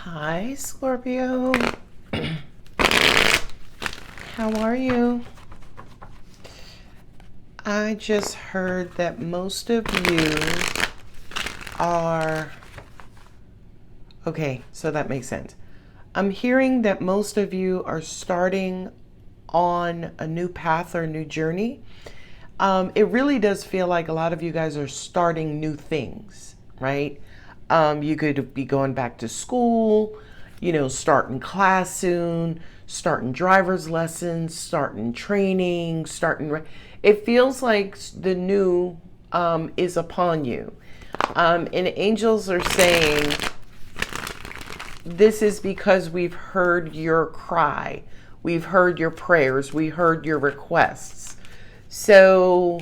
Hi, Scorpio. How are you? I just heard that most of you are... Okay, so that makes sense. I'm hearing that most of you are starting on a new path or a new journey. It really does feel like a lot of you guys are starting new things, right? You could be going back to school, starting class soon, starting driver's lessons, starting training, It feels like the new is upon you. And angels are saying this is because we've heard your cry, we've heard your prayers, we heard your requests. So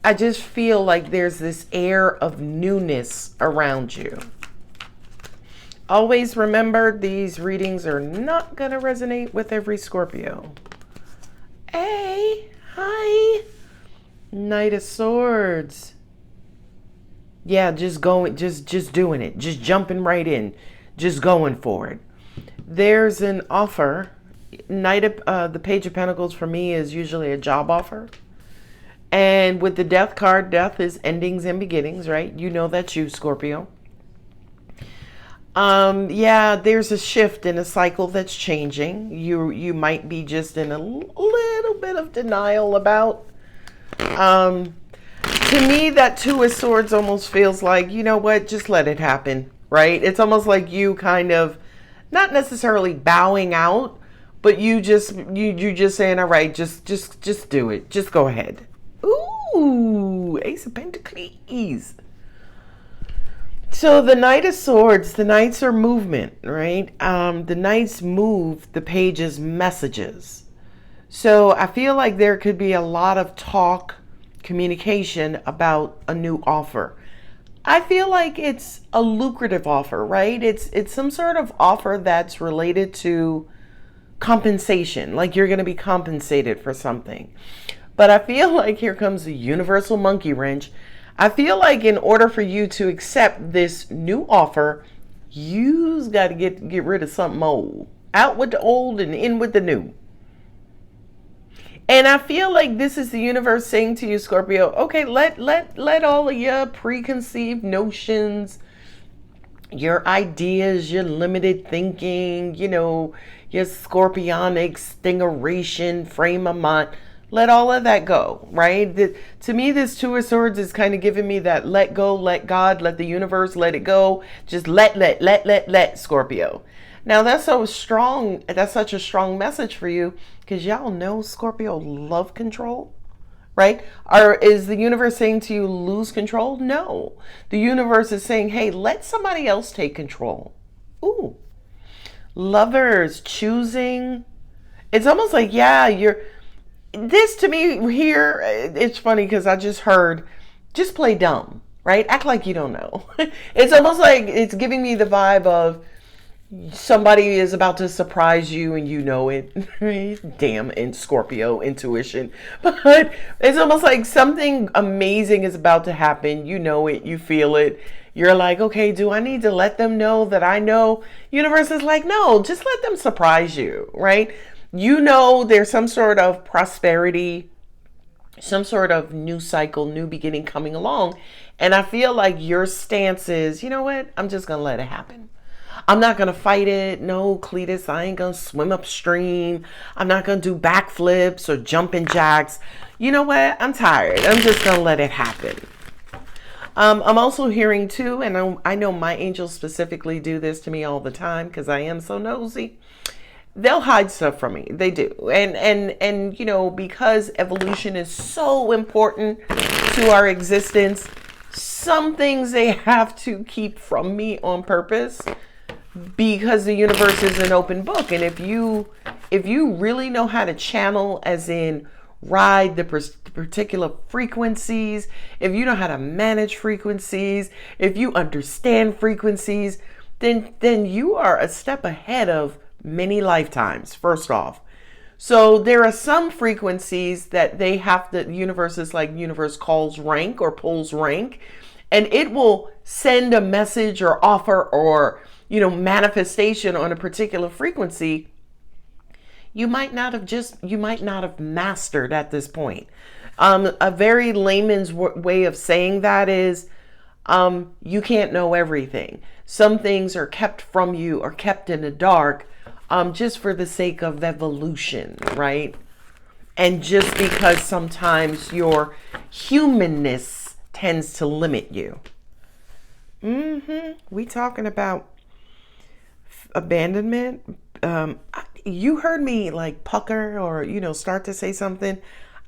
I just feel like there's this air of newness around you. Always remember, these readings are not going to resonate with every Scorpio. Hey, hi. Knight of Swords. Yeah, just going, just doing it. Just jumping right in. Just going for it. There's an offer. The Page of Pentacles for me is usually a job offer. And with the Death card, death is endings and beginnings, right? You know that's you, Scorpio. Yeah, there's a shift in a cycle that's changing. You might be just in a little bit of denial about. To me, that Two of Swords almost feels like, you know what, just let it happen, right? It's almost like you kind of, not necessarily bowing out, but you just saying, all right, just do it. Just go ahead. Ooh, Ace of Pentacles. So the Knight of Swords, the Knights are movement, right? The Knights move the Page's messages. So I feel like there could be a lot of talk, communication about a new offer. I feel like it's a lucrative offer, right? It's some sort of offer that's related to compensation, like you're going to be compensated for something. But I feel like here comes the universal monkey wrench. I feel like in order for you to accept this new offer, you've got to get rid of something old. Out with the old and in with the new. And I feel like this is the universe saying to you, Scorpio, okay, let all of your preconceived notions, your ideas, your limited thinking, your scorpionic stingeration frame of mind, let all of that go, right? To me, this Two of Swords is kind of giving me that let go, let God, let the universe, let it go. Just let, Scorpio. Now, that's so strong. That's such a strong message for you because y'all know Scorpio love control, right? Or is the universe saying to you, lose control? No. The universe is saying, hey, let somebody else take control. Ooh. Lovers, choosing. It's almost like, yeah, this to me here, it's funny because I just heard, just play dumb, right? Act like you don't know. It's almost like it's giving me the vibe of somebody is about to surprise you and you know it. Damn, in Scorpio intuition. But it's almost like something amazing is about to happen. You know it, you feel it. You're like, okay, do I need to let them know that I know? Universe is like, no, just let them surprise you, right? You know there's some sort of prosperity, some sort of new cycle, new beginning coming along. And I feel like your stance is, you know what? I'm just going to let it happen. I'm not going to fight it. No, Cletus, I ain't going to swim upstream. I'm not going to do backflips or jumping jacks. You know what? I'm tired. I'm just going to let it happen. I'm also hearing too, and I know my angels specifically do this to me all the time because I am so nosy. They'll hide stuff from me. They do. And because evolution is so important to our existence, some things they have to keep from me on purpose because the universe is an open book. And if you really know how to channel, as in ride the particular frequencies, if you know how to manage frequencies, if you understand frequencies, then you are a step ahead of many lifetimes, first off. So there are some frequencies that the universe is like, universe calls rank or pulls rank. and it will send a message or offer or, manifestation on a particular frequency you might not have mastered at this point. A very layman's way of saying that is, you can't know everything. Some things are kept from you or kept in the dark, just for the sake of evolution, right? And just because sometimes your humanness tends to limit you. We talking about abandonment. You heard me like pucker or, start to say something.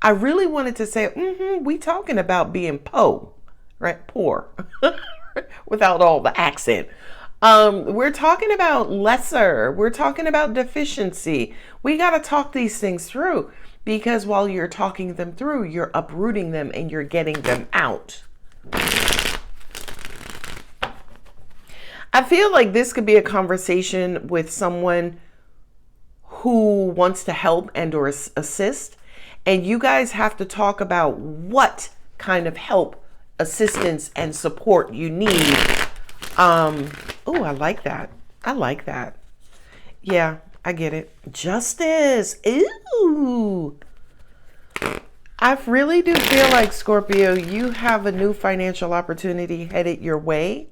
I really wanted to say, we talking about being right? Poor, without all the accent. We're talking about lesser. We're talking about deficiency. We got to talk these things through, because while you're talking them through, you're uprooting them and you're getting them out. I feel like this could be a conversation with someone who wants to help and or assist. And you guys have to talk about what kind of help, assistance, and support you need. Oh, I like that. I like that. Yeah, I get it. Justice. Ooh. I really do feel like, Scorpio, you have a new financial opportunity headed your way.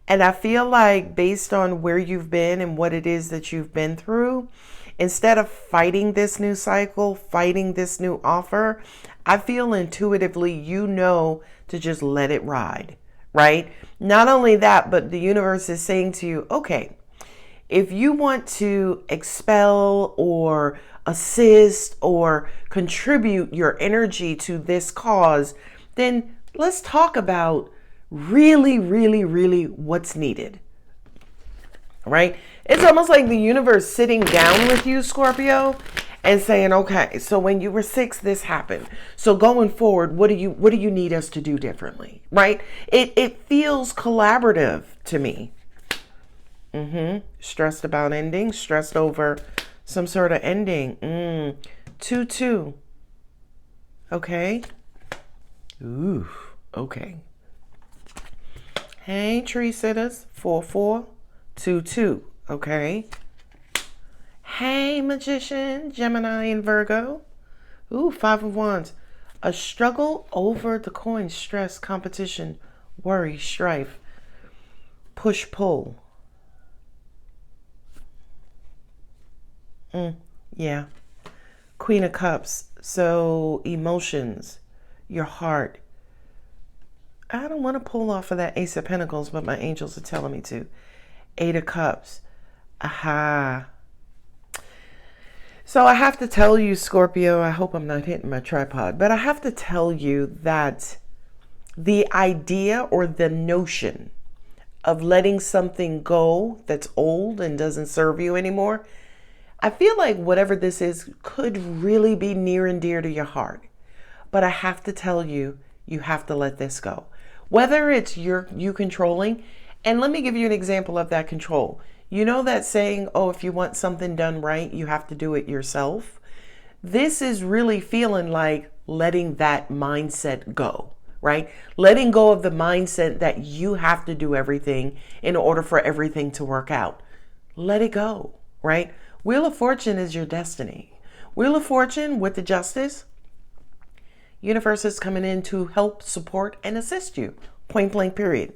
And I feel like based on where you've been and what it is that you've been through, instead of fighting this new cycle, fighting this new offer, I feel intuitively to just let it ride, right? Not only that, but the universe is saying to you, okay, if you want to expel or assist or contribute your energy to this cause, then let's talk about really, really, really what's needed, right? It's almost like the universe sitting down with you, Scorpio, and saying, okay, so when you were 6, this happened. So going forward, what do you need us to do differently, right? It feels collaborative to me. Stressed about ending, stressed over some sort of ending. 2-2. Okay. Ooh, okay. Hey, tree sitters. 4-4, 2-2. Okay. Hey, magician, Gemini, and Virgo. Ooh, 5 of Wands. A struggle over the coin, stress, competition, worry, strife, push, pull. Yeah. Queen of Cups. So emotions, your heart. I don't want to pull off of that Ace of Pentacles, but my angels are telling me to. 8 of Cups. Aha. So I have to tell you, Scorpio, I hope I'm not hitting my tripod, but I have to tell you that the idea or the notion of letting something go that's old and doesn't serve you anymore, I feel like whatever this is could really be near and dear to your heart. But I have to tell you, you have to let this go. Whether it's you controlling, and let me give you an example of that control. You know that saying, oh, if you want something done right, you have to do it yourself. This is really feeling like letting that mindset go, right? Letting go of the mindset that you have to do everything in order for everything to work out. Let it go, right? Wheel of Fortune is your destiny. Wheel of Fortune with the Justice, universe is coming in to help, support, and assist you. Point blank, period.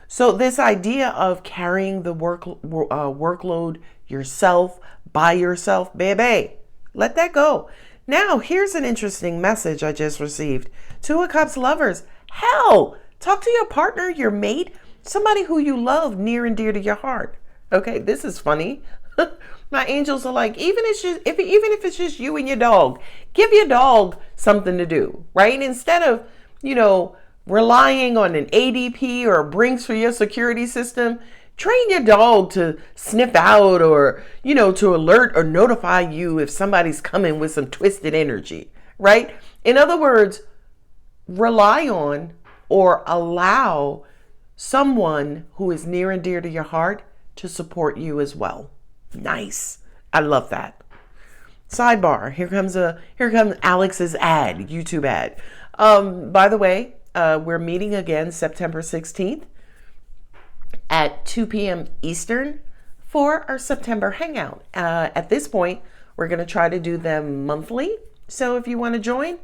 So this idea of carrying the workload yourself, by yourself, baby, let that go. Now, here's an interesting message I just received. 2 of Cups lovers. Hell, talk to your partner, your mate, somebody who you love near and dear to your heart. Okay, this is funny. My angels are like, even if it's just you and your dog, give your dog something to do, right? Instead of, relying on an ADP or a Brinks for your security system, train your dog to sniff out or, to alert or notify you if somebody's coming with some twisted energy, right? In other words, rely on or allow someone who is near and dear to your heart to support you as well. Nice. I love that. Sidebar. Here comes Alex's ad, YouTube ad. By the way, we're meeting again September 16th at 2 p.m. Eastern for our September hangout. At this point, we're going to try to do them monthly. So if you want to join,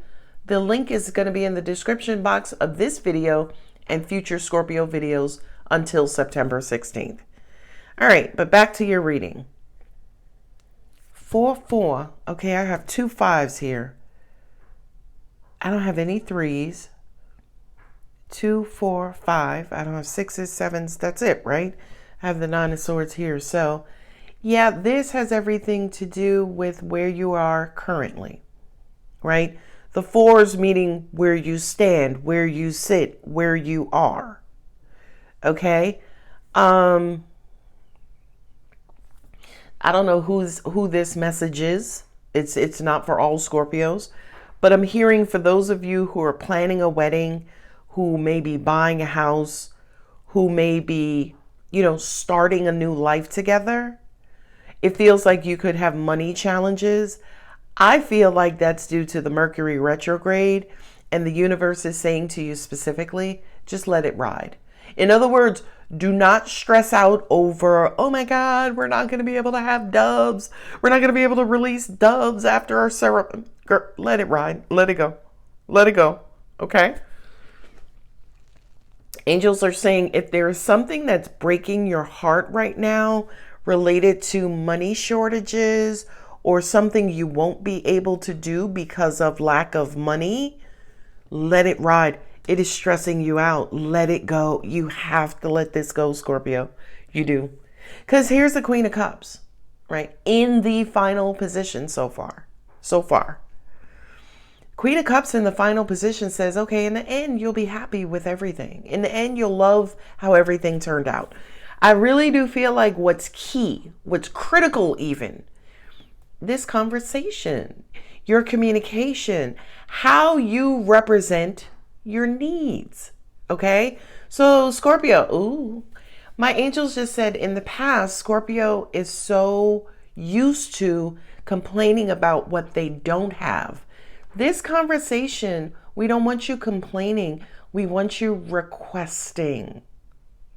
the link is going to be in the description box of this video and future Scorpio videos until September 16th. All right, but back to your reading. 4-4. Okay, I have 2 5s here. I don't have any 3s. 2, 4, 5. I don't have 6s, 7s. That's it, right? I have the 9 of Swords here. So, yeah, this has everything to do with where you are currently, right? The 4s meaning where you stand, where you sit, where you are. Okay? I don't know who this message is. It's not for all Scorpios, but I'm hearing for those of you who are planning a wedding, who may be buying a house, who may be, starting a new life together. It feels like you could have money challenges. I feel like that's due to the Mercury retrograde, and the universe is saying to you specifically, just let it ride. In other words, do not stress out over, oh my God, we're not going to be able to have doves. We're not going to be able to release doves after our ceremony. Let it ride. Let it go. Let it go. Okay? Angels are saying if there is something that's breaking your heart right now related to money shortages or something you won't be able to do because of lack of money, let it ride. It is stressing you out. Let it go. You have to let this go, Scorpio. You do. Because here's the Queen of Cups, right? In the final position so far. Queen of Cups in the final position says, okay, in the end, you'll be happy with everything. In the end, you'll love how everything turned out. I really do feel like what's key, what's critical even, this conversation, your communication, how you represent your needs. Okay? So Scorpio, my angels just said in the past, Scorpio is so used to complaining about what they don't have. This conversation, we don't want you complaining. We want you requesting.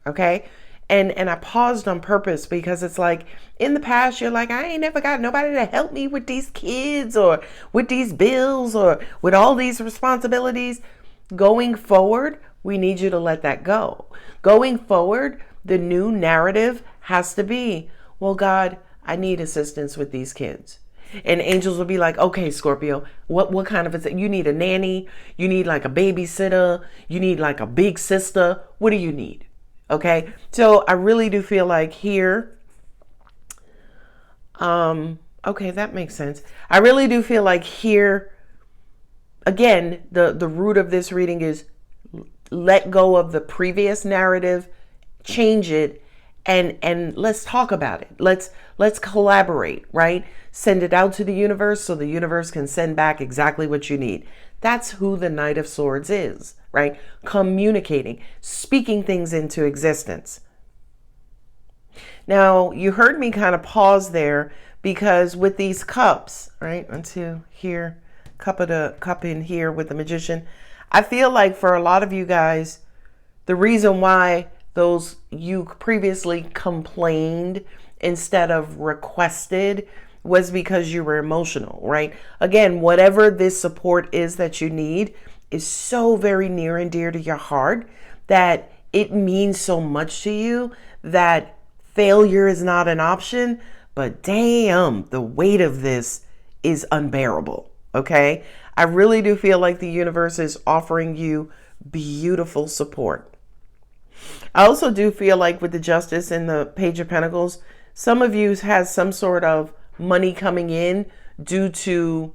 Okay? And I paused on purpose because it's like in the past, you're like, I ain't never got nobody to help me with these kids or with these bills or with all these responsibilities. Going forward, we need you to let that go. Going forward, the new narrative has to be, well, God, I need assistance with these kids. And angels will be like, okay, Scorpio, what kind of it? You need a nanny? You need like a babysitter? You need like a big sister? What do you need? Okay. So I really do feel like here, okay, that makes sense. I really do feel like here, again, the root of this reading is let go of the previous narrative, change it, and let's talk about it. Let's collaborate, right? Send it out to the universe so the universe can send back exactly what you need. That's who the Knight of Swords is, right? Communicating, speaking things into existence. Now, you heard me kind of pause there because with these cups, right? Until here, cup in here with the Magician. I feel like for a lot of you guys, the reason why you previously complained instead of requested was because you were emotional, right? Again, whatever this support is that you need is so very near and dear to your heart that it means so much to you that failure is not an option, but damn, the weight of this is unbearable, okay? I really do feel like the universe is offering you beautiful support. I also do feel like with the Justice and the Page of Pentacles, some of you has some sort of money coming in due to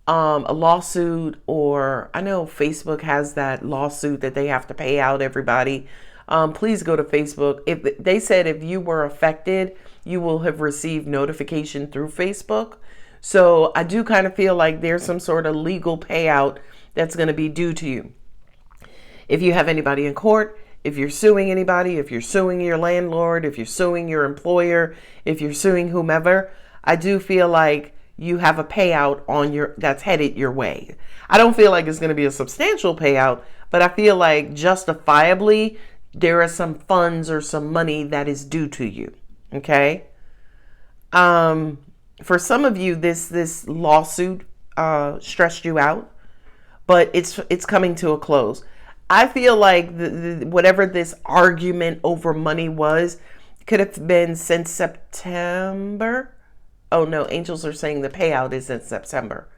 a lawsuit, or I know Facebook has that lawsuit that they have to pay out everybody. Please go to Facebook. If they said if you were affected, you will have received notification through Facebook. So I do kind of feel like there's some sort of legal payout that's going to be due to you. If you have anybody in court, if you're suing anybody, if you're suing your landlord, if you're suing your employer, if you're suing whomever, I do feel like you have a payout that's headed your way. I don't feel like it's going to be a substantial payout, but but I feel like justifiably there are some funds or some money that is due to you. Okay. For some of you, this lawsuit stressed you out, but it's coming to a close. I feel like whatever this argument over money was could have been since September. Oh no, angels are saying the payout is in September.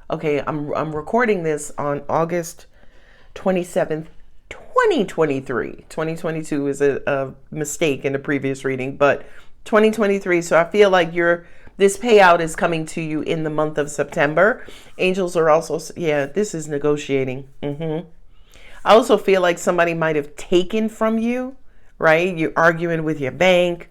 Okay, I'm recording this on August 27th, 2023. 2022 is a mistake in the previous reading, but 2023. So I feel like this payout is coming to you in the month of September. Angels are also, yeah, this is negotiating. I also feel like somebody might have taken from you, right? You're arguing with your bank.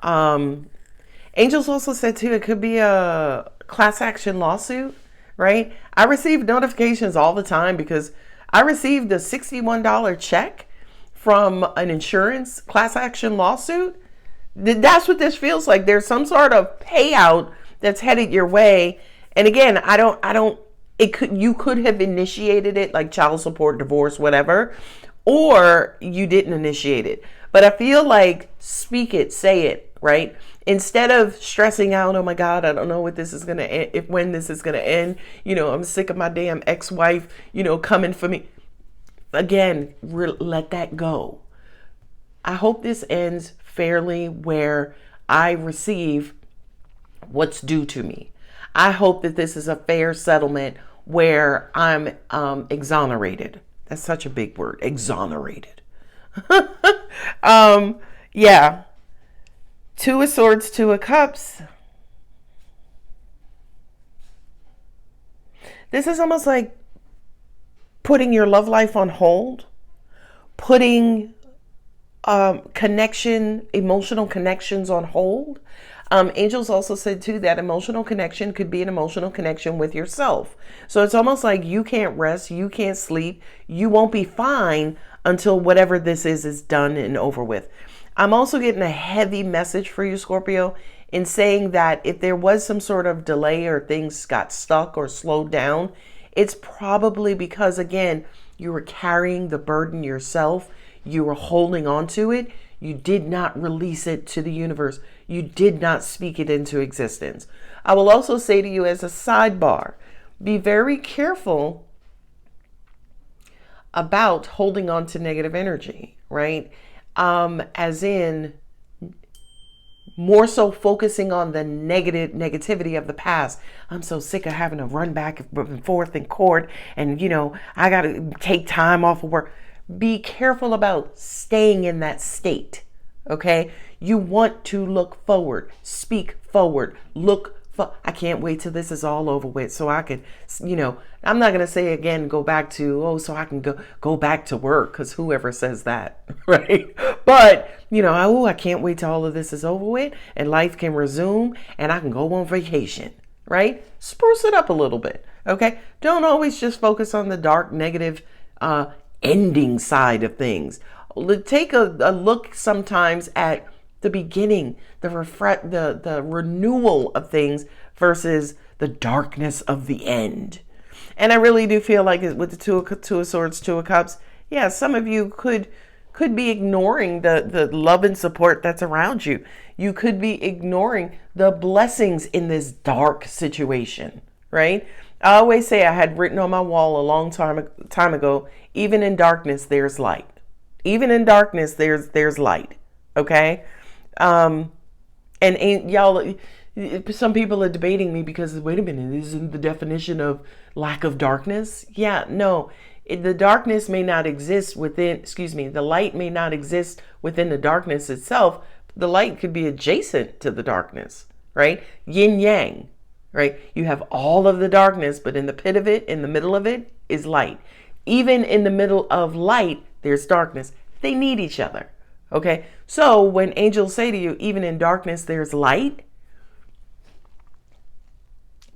Angels also said too, it could be a class action lawsuit, right? I receive notifications all the time because I received a $61 check from an insurance class action lawsuit. That's what this feels like. There's some sort of payout that's headed your way. And again, you could have initiated it, like child support, divorce, whatever, or you didn't initiate it. But I feel like speak it, say it, right? Instead of stressing out, oh my God, I don't know what this is going to end, when this is going to end. I'm sick of my damn ex-wife, coming for me. Again, let that go. I hope this ends fairly where I receive what's due to me. I hope that this is a fair settlement where I'm exonerated. That's such a big word, exonerated. Yeah. Two of Swords, Two of Cups. This is almost like putting your love life on hold, putting emotional connections on hold. Angels also said too that emotional connection could be an emotional connection with yourself. So it's almost like you can't rest, you can't sleep, you won't be fine until whatever this is done and over with. I'm also getting a heavy message for you, Scorpio, in saying that if there was some sort of delay or things got stuck or slowed down, it's probably because, again, you were carrying the burden yourself. You were holding on to it. You did not release it to the universe. You did not speak it into existence. I will also say to you as a sidebar, be very careful about holding on to negative energy, right? As in more so focusing on the negativity of the past. I'm so sick of having to run back and forth in court and, I got to take time off of work. Be careful about staying in that state, okay? You want to look forward, speak forward, I can't wait till this is all over with so I could, I'm not going to say again, go back to, so I can go back to work, because whoever says that, right? But, I can't wait till all of this is over with and life can resume and I can go on vacation, right? Spruce it up a little bit, okay? Don't always just focus on the dark, negative, ending side of things. Take a look sometimes at the beginning, the renewal of things versus the darkness of the end. And I really do feel like with the two of Swords, Two of Cups, yeah, some of you could be ignoring the love and support that's around you. You could be ignoring the blessings in this dark situation, right? I always say, I had written on my wall a long time ago, even in darkness, there's light. Even in darkness, there's light. Okay. And y'all, some people are debating me because, wait a minute, isn't the definition of lack of darkness? Yeah, no, the darkness may not exist the light may not exist within the darkness itself. The light could be adjacent to the darkness, right? Yin yang, right? You have all of the darkness, but in the pit of it, in the middle of it is light. Even in the middle of light, there's darkness. They need each other. Okay. So when angels say to you, even in darkness, there's light.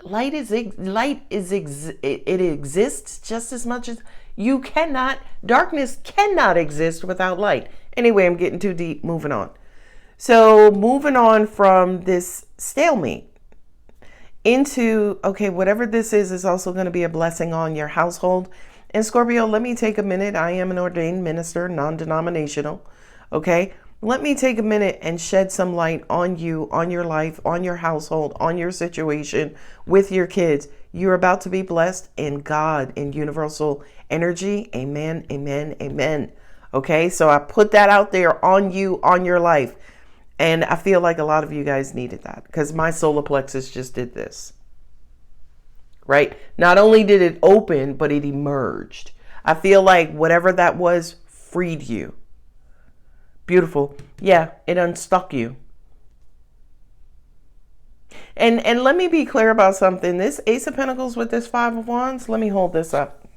It exists just as much as darkness cannot exist without light. Anyway, I'm getting too deep. Moving on. So moving on from this stalemate into, okay, whatever this is also going to be a blessing on your household. And Scorpio, let me take a minute. I am an ordained minister, non-denominational. Okay. Let me take a minute and shed some light on you, on your life, on your household, on your situation with your kids. You're about to be blessed in God, in universal energy. Amen, amen, amen. Okay, so I put that out there on you, on your life. And I feel like a lot of you guys needed that because my solar plexus just did this. Right? Not only did it open, but it emerged. I feel like whatever that was freed you. Beautiful. Yeah, it unstuck you. And let me be clear about something. This Ace of Pentacles with this Five of Wands, let me hold this up.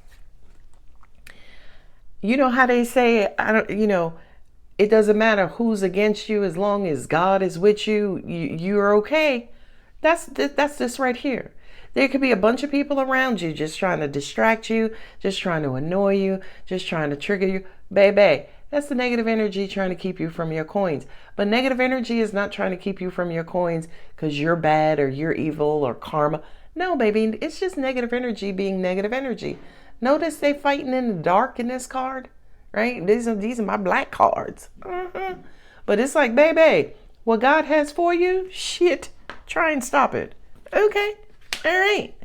You know how they say, it doesn't matter who's against you as long as God is with you, you're okay. That's this right here. There could be a bunch of people around you just trying to distract you, just trying to annoy you, just trying to trigger you. Baby, that's the negative energy trying to keep you from your coins. But negative energy is not trying to keep you from your coins because you're bad or you're evil or karma. No, baby, it's just negative energy being negative energy. Notice they fighting in the dark in this card, right? These are my black cards. But it's like, baby, what God has for you, shit, try and stop it. Okay, all right.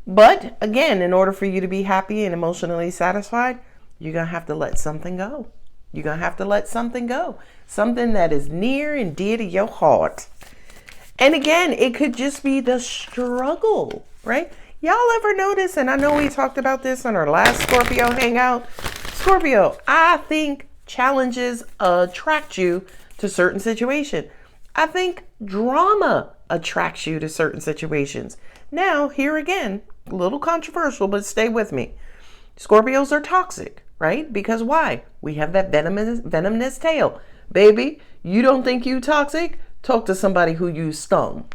But again, in order for you to be happy and emotionally satisfied, you're going to have to let something go. You're going to have to let something go. Something that is near and dear to your heart. And again, it could just be the struggle, right? Y'all ever notice, and I know we talked about this on our last Scorpio hangout. Scorpio, I think challenges attract you to certain situations. I think drama attracts you to certain situations. Now, here again, a little controversial, but stay with me. Scorpios are toxic, right? Because why? We have that venomous tail. Baby, you don't think you toxic? Talk to somebody who you stung.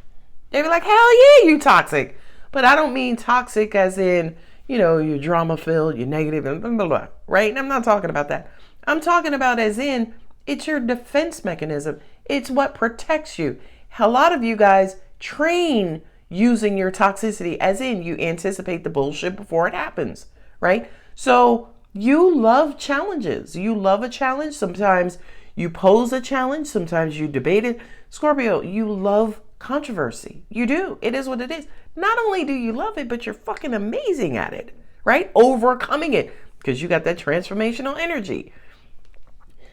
They be like, hell yeah, you toxic. But I don't mean toxic as in, you're drama filled, you're negative, and blah, blah, blah, right? And I'm not talking about that. I'm talking about as in, it's your defense mechanism. It's what protects you. A lot of you guys train using your toxicity as in you anticipate the bullshit before it happens, right? So you love challenges. You love a challenge. Sometimes you pose a challenge. Sometimes you debate it. Scorpio, you love controversy. You do. It is what it is. Not only do you love it, but you're fucking amazing at it, right? Overcoming it because you got that transformational energy.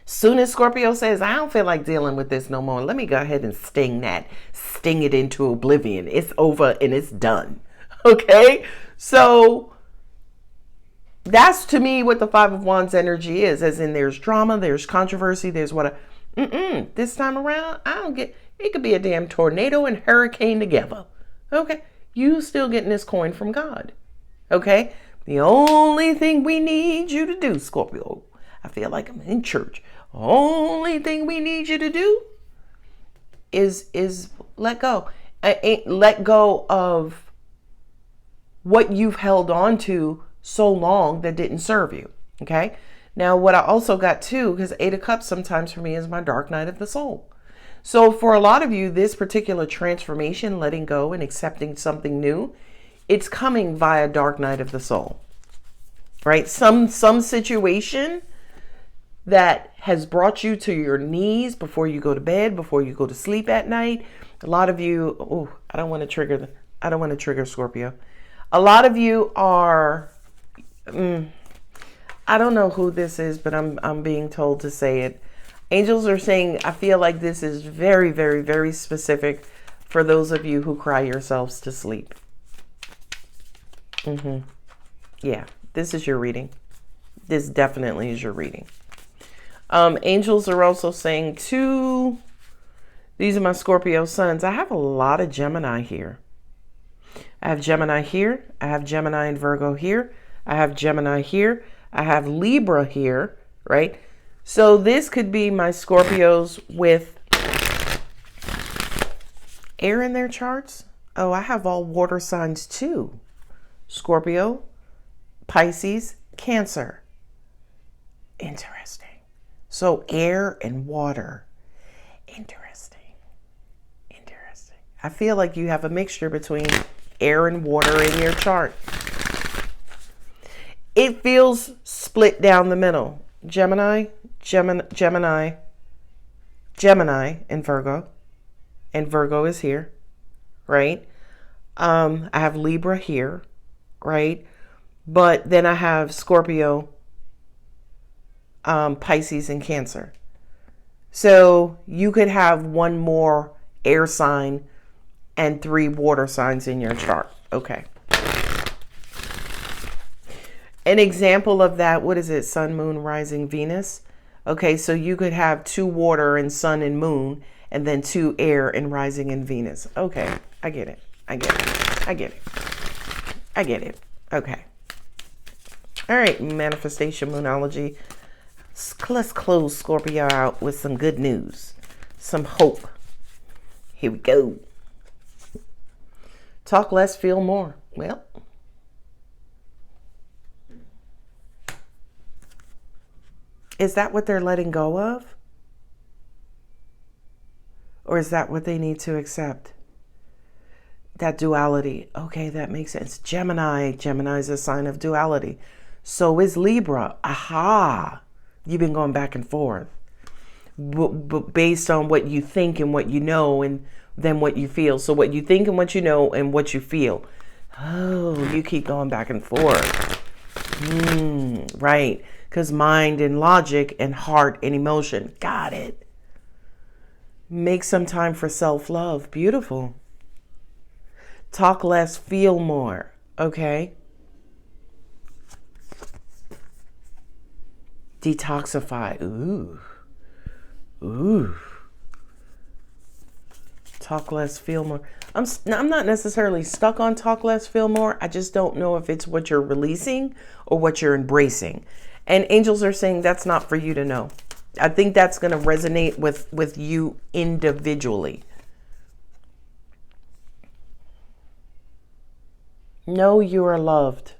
Soon as Scorpio says, I don't feel like dealing with this no more, let me go ahead and sting it into oblivion. It's over and it's done. Okay? So that's to me what the Five of Wands energy is, as in there's drama, there's controversy, there's this time around, I don't get, it could be a damn tornado and hurricane together. Okay? You still getting this coin from God. Okay? The only thing we need you to do, Scorpio, I feel like I'm in church. Only thing we need you to do is let go. Let go of what you've held on to so long that didn't serve you. Okay. Now, what I also got too, because Eight of Cups sometimes for me is my dark night of the soul. So for a lot of you, this particular transformation, letting go and accepting something new, it's coming via dark night of the soul, right? Some situation that has brought you to your knees before you go to bed, before you go to sleep at night. A lot of you, I don't want to trigger Scorpio. A lot of you are, I don't know who this is, but I'm being told to say it. Angels are saying, I feel like this is very, very, very specific for those of you who cry yourselves to sleep. Yeah, this is your reading. This definitely is your reading. Angels are also saying too, these are my Scorpio sons. I have a lot of Gemini here. I have Gemini here. I have Gemini and Virgo here. I have Gemini here. I have Libra here, right? So this could be my Scorpios with air in their charts. Oh, I have all water signs too. Scorpio, Pisces, Cancer. Interesting. So air and water. Interesting. I feel like you have a mixture between air and water in your chart. It feels split down the middle. Gemini, Gemini, and Virgo. And Virgo is here, right? I have Libra here, right? But then I have Scorpio, Pisces, and Cancer. So you could have one more air sign and 3 water signs in your chart. Okay. An example of that, what is it? Sun, Moon, Rising, Venus. Okay, so you could have 2 water and Sun and Moon, and then 2 air and Rising in Venus. Okay, I get it. I get it. I get it. I get it. Okay. All right, manifestation moonology. Let's close Scorpio out with some good news, some hope. Here we go. Talk less, feel more. Well, is that what they're letting go of? Or is that what they need to accept? That duality. Okay, that makes sense. Gemini. Gemini is a sign of duality. So is Libra. Aha. You've been going back and forth. But based on what you think and what you know, and then what you feel. So what you think and what you know and what you feel. Oh, you keep going back and forth. Right. Because mind and logic and heart and emotion. Got it. Make some time for self-love. Beautiful. Talk less, feel more. Okay. Detoxify. Ooh. Ooh. Talk less, feel more. I'm not necessarily stuck on talk less, feel more. I just don't know if it's what you're releasing or what you're embracing. And angels are saying that's not for you to know. I think that's going to resonate with you individually. Know you are loved.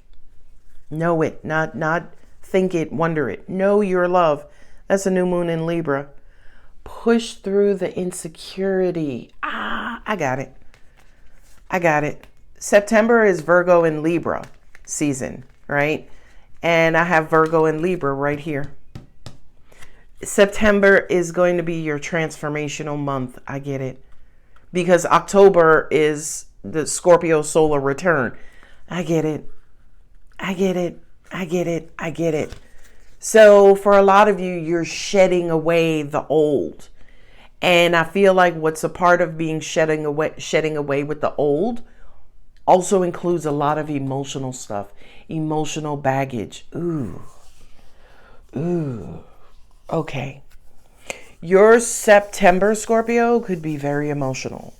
Know it, not think it, wonder it. Know you're loved. That's a new moon in Libra. Push through the insecurity. I got it. I got it. September is Virgo and Libra season, right? And I have Virgo and Libra right here. September is going to be your transformational month. I get it. Because October is the Scorpio solar return. I get it. I get it. I get it. I get it. So for a lot of you, you're shedding away the old. And I feel like what's a part of being shedding away with the old also includes a lot of emotional stuff, emotional baggage. Ooh. Okay. Your September, Scorpio, could be very emotional.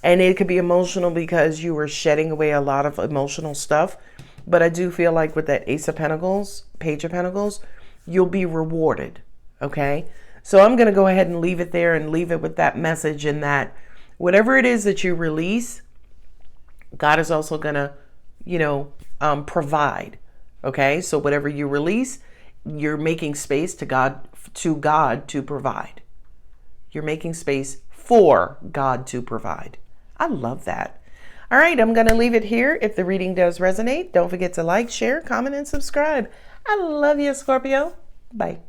And it could be emotional because you were shedding away a lot of emotional stuff. But I do feel like with that Ace of Pentacles, Page of Pentacles, you'll be rewarded. Okay? So I'm going to go ahead and leave it there and leave it with that message, and that whatever it is that you release, God is also going to, provide. Okay? So whatever you release, you're making space to God to provide. You're making space for God to provide. I love that. All right, I'm going to leave it here. If the reading does resonate, don't forget to like, share, comment, and subscribe. I love you, Scorpio. Bye.